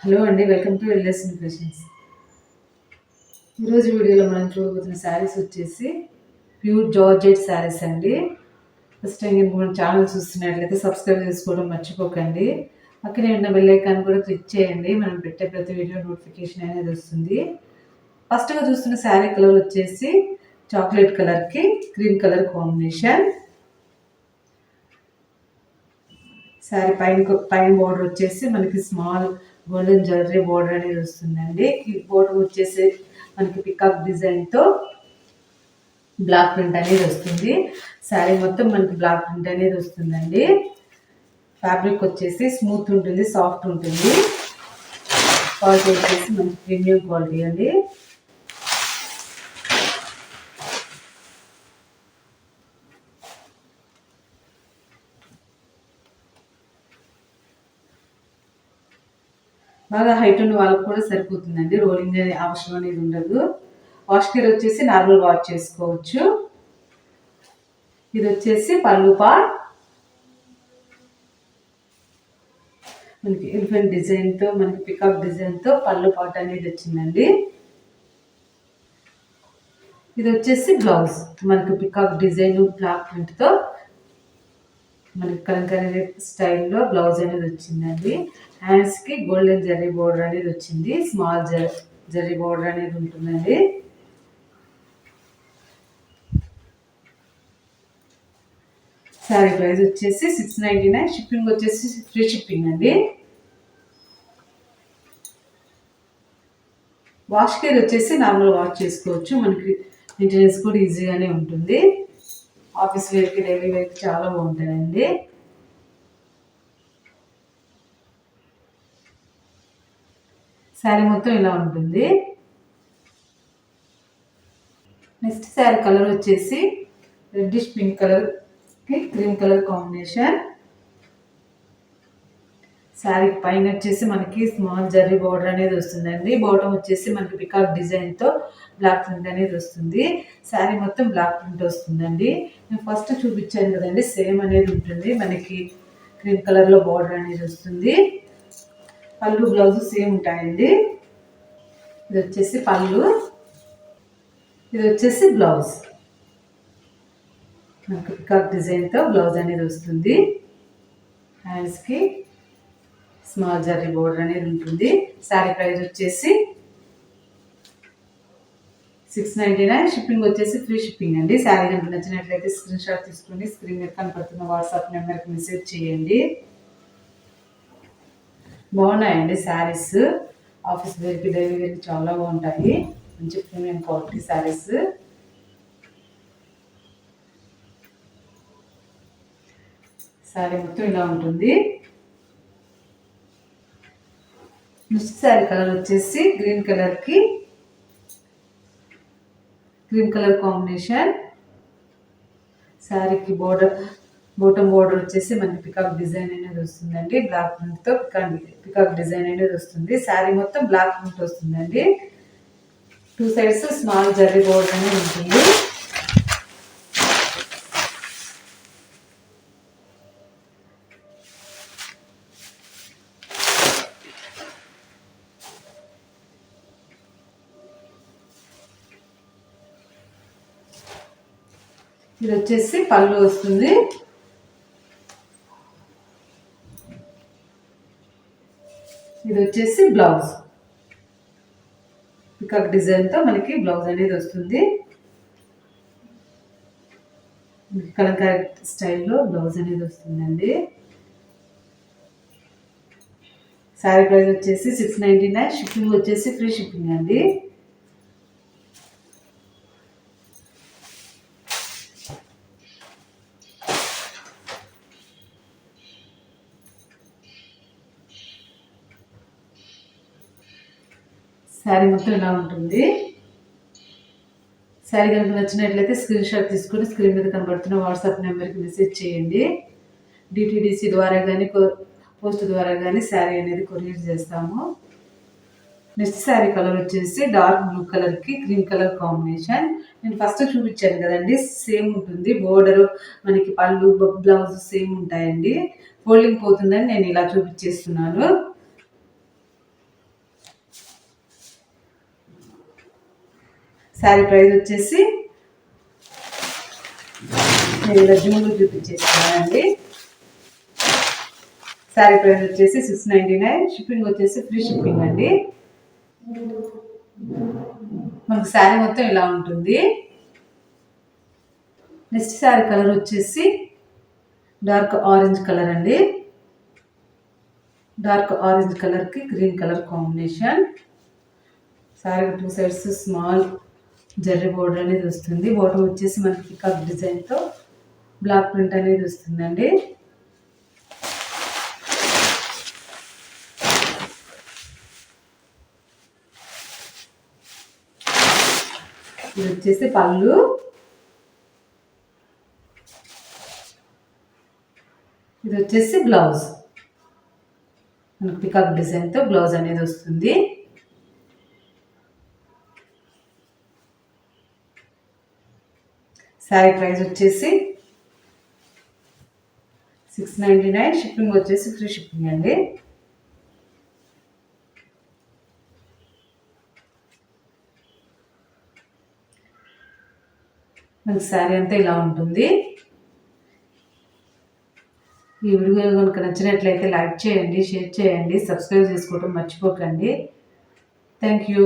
Hello అండి, welcome to LS impressions. ఈరోజు వీడియోలో మనం చూడబోతున్న శారీస్ వచ్చేసి ప్యూర్ జార్జెట్ శారీస్ అండి. ఫస్ట్ టైం కనుక మన ఛానల్ చూస్తున్నట్లయితే సబ్స్క్రైబ్ చేసుకోవడం మర్చిపోకండి. పక్కనే ఉన్న బెల్ ఐకాన్ కూడా క్లిక్ చేయండి. మనం పెట్టే ప్రతి వీడియో నోటిఫికేషన్ అనేది వస్తుంది. ఫస్ట్గా చూస్తున్న శారీ కలర్ వచ్చేసి చాక్లెట్ కలర్కి క్రీమ్ కలర్ కాంబినేషన్. శారీ పైన బోర్డర్ వచ్చేసి మనకి స్మాల్ గోల్డెన్ జరీ బోర్డర్ అనేది వస్తుందండి. ఈ బోర్డర్ వచ్చేసి మనకి పికాక్ డిజైన్తో బ్లాక్ ప్రింట్ అనేది వస్తుంది. శారీ మొత్తం మనకి బ్లాక్ ప్రింట్ అనేది వస్తుందండి. ఫ్యాబ్రిక్ వచ్చేసి స్మూత్ ఉంటుంది, సాఫ్ట్ ఉంటుంది. క్వాలిటీ వచ్చేసి మనకి ప్రీమియం క్వాలిటీ అండి. బాగా హైట్ ఉన్న వాళ్ళకి కూడా సరిపోతుందండి. రోలింగ్ అవసరం అనేది ఉండదు. వాష్ కేర్ వచ్చేసి నార్మల్ వాష్ చేసుకోవచ్చు. ఇది వచ్చేసి పళ్ళు పార్ట్ మనకి ఎలిఫెంట్ డిజైన్తో మనకి పికాక్ డిజైన్తో పళ్ళు పార్ట్ అనేది వచ్చిందండి. ఇది వచ్చేసి బ్లౌజ్ మనకి పికాక్ డిజైన్ బ్లాక్ ప్రింట్తో మనకి కలంకారీ స్టైల్లో బ్లౌజ్ అనేది వచ్చిందండి. హ్యాండ్స్కి గోల్డెన్ జరీ బోర్డర్ అనేది వచ్చింది. స్మాల్ జరీ బోర్డర్ అనేది ఉంటుందండి. శారీ ప్రైస్ వచ్చేసి 699. షిప్పింగ్ వచ్చేసి ఫ్రీ షిప్పింగ్ అండి. వాష్ కేర్ వచ్చేసి నార్మల్ వాష్ చేసుకోవచ్చు. మనకి మెయింటెనెన్స్ కూడా ఈజీగానే ఉంటుంది. ఆఫీస్ వేర్కి, డైలీ వేర్కి చాలా బాగుంటాయండి. శారీ మొత్తం ఇలా ఉంటుంది. నెక్స్ట్ శారీ కలర్ వచ్చేసి రెడ్డిష్ పింక్ కలర్కి క్రీమ్ కలర్ కాంబినేషన్. శారీ పైన వచ్చేసి మనకి స్మాల్ జరీ బోర్డర్ అనేది వస్తుందండి. బాటమ్ వచ్చేసి మనకి పికాక్ డిజైన్తో బ్లాక్ ప్రింట్ అనేది వస్తుంది. శారీ మొత్తం బ్లాక్ ప్రింట్ వస్తుందండి. నేను ఫస్ట్ చూపించాను కదండి, సేమ్ అనేది ఉంటుంది. మనకి క్రీమ్ కలర్లో బార్డర్ అనేది వస్తుంది. పళ్ళు బ్లౌజ్ సేమ్ ఉంటాయండి. ఇది వచ్చేసి పళ్ళు, ఇది వచ్చేసి బ్లౌజ్. మనకి పికాక్ డిజైన్తో బ్లౌజ్ అనేది వస్తుంది. హ్యాండ్స్కి స్మాల్ జరీ బోర్డర్ అనేది ఉంటుంది. శారీ ప్రైస్ వచ్చేసి 699. షిప్పింగ్ వచ్చేసి ఫ్రీ షిప్పింగ్ అండి. శారీ కనుక నచ్చినట్లయితే స్క్రీన్ షాట్ తీసుకుని స్క్రీన్ మీద కనపడుతున్న వాట్సాప్ నెంబర్కి మెసేజ్ చేయండి. బాగున్నాయండి శారీస్. ఆఫీస్ వేర్కి, డైలీ వేర్కి చాలా బాగుంటాయి. మంచి ప్రీమియం క్వాలిటీ శారీస్. శారీ మొత్తం ఇలా ఉంటుంది. నెక్స్ట్ శారీ కలర్ వచ్చేసి గ్రీన్ కలర్కి క్రీమ్ కలర్ కాంబినేషన్. శారీకి బాటమ్ బోర్డర్ వచ్చేసి మనకి పికాక్ డిజైన్ అనేది వస్తుందండి. బ్లాక్ ప్రింట్తో పికాక్ డిజైన్ అనేది వస్తుంది. శారీ మొత్తం బ్లాక్ ప్రింట్ వస్తుందండి. 2 సైడ్స్ స్మాల్ జరీ బోర్డర్ అనేది ఉంటుంది. ఇది వచ్చేసి పళ్ళు వస్తుంది. ఇది వచ్చేసి బ్లౌజ్ పికాక్ డిజైన్తో మనకి బ్లౌజ్ అనేది వస్తుంది. కలంకారీ స్టైల్లో బ్లౌజ్ అనేది వస్తుందండి. శారీ ప్రైస్ వచ్చేసి 699. షిప్పింగ్ వచ్చేసి ఫ్రీ షిప్పింగ్ అండి. శారీ మొత్తం ఇలా ఉంటుంది. శారీ కనుక నచ్చినట్లయితే స్క్రీన్ షాట్ తీసుకొని స్క్రీన్ మీద కనబడుతున్న వాట్సాప్ నెంబర్కి మెసేజ్ చేయండి. డిటిడిసి ద్వారా కానీ పోస్ట్ ద్వారా కానీ శారీ అనేది కొరియర్ చేస్తాము. నెక్స్ట్ శారీ కలర్ వచ్చేసి డార్క్ బ్లూ కలర్కి క్రీమ్ కలర్ కాంబినేషన్. నేను ఫస్ట్ చూపించాను కదండి, సేమ్ ఉంటుంది. బోర్డరు మనకి పళ్ళు బ్లౌజ్ సేమ్ ఉంటాయండి. ఫోల్డింగ్ పోతుందని నేను ఇలా చూపించేస్తున్నాను. శారీ ప్రైస్ వచ్చేసి నేను ఇలా జూన్లో చూపించేస్తున్నానండి. శారీ ప్రైస్ వచ్చేసి 699, షిప్పింగ్ వచ్చేసి ఫ్రీ షిప్పింగ్ అండి. మనకు శారీ మొత్తం ఇలా ఉంటుంది. నెక్స్ట్ శారీ కలర్ వచ్చేసి డార్క్ ఆరెంజ్ కలర్ అండి. డార్క్ ఆరెంజ్ కలర్కి green colour combination. Sari 2 sides small zari border అనేది వస్తుంది. బాటమ్ వచ్చేసి మనకి పికాక్ డిజైన్తో బ్లాక్ ప్రింట్ అనేది వస్తుందండి. ఇది వచ్చేసి పళ్ళు. ఇది వచ్చేసి బ్లౌజ్. మనకు పికాక్ డిజైన్తో బ్లౌజ్ అనేది వస్తుంది. శారీ ప్రైస్ వచ్చేసి 699, షిప్పింగ్ వచ్చేసి ఫ్రీ షిప్పింగ్ అండి. మనకి శారీ అంతా ఇలా ఉంటుంది. ఈ వీడియో కనుక నచ్చినట్లయితే లైక్ చేయండి, షేర్ చేయండి, సబ్స్క్రైబ్ చేసుకోవడం మర్చిపోకండి. Thank you.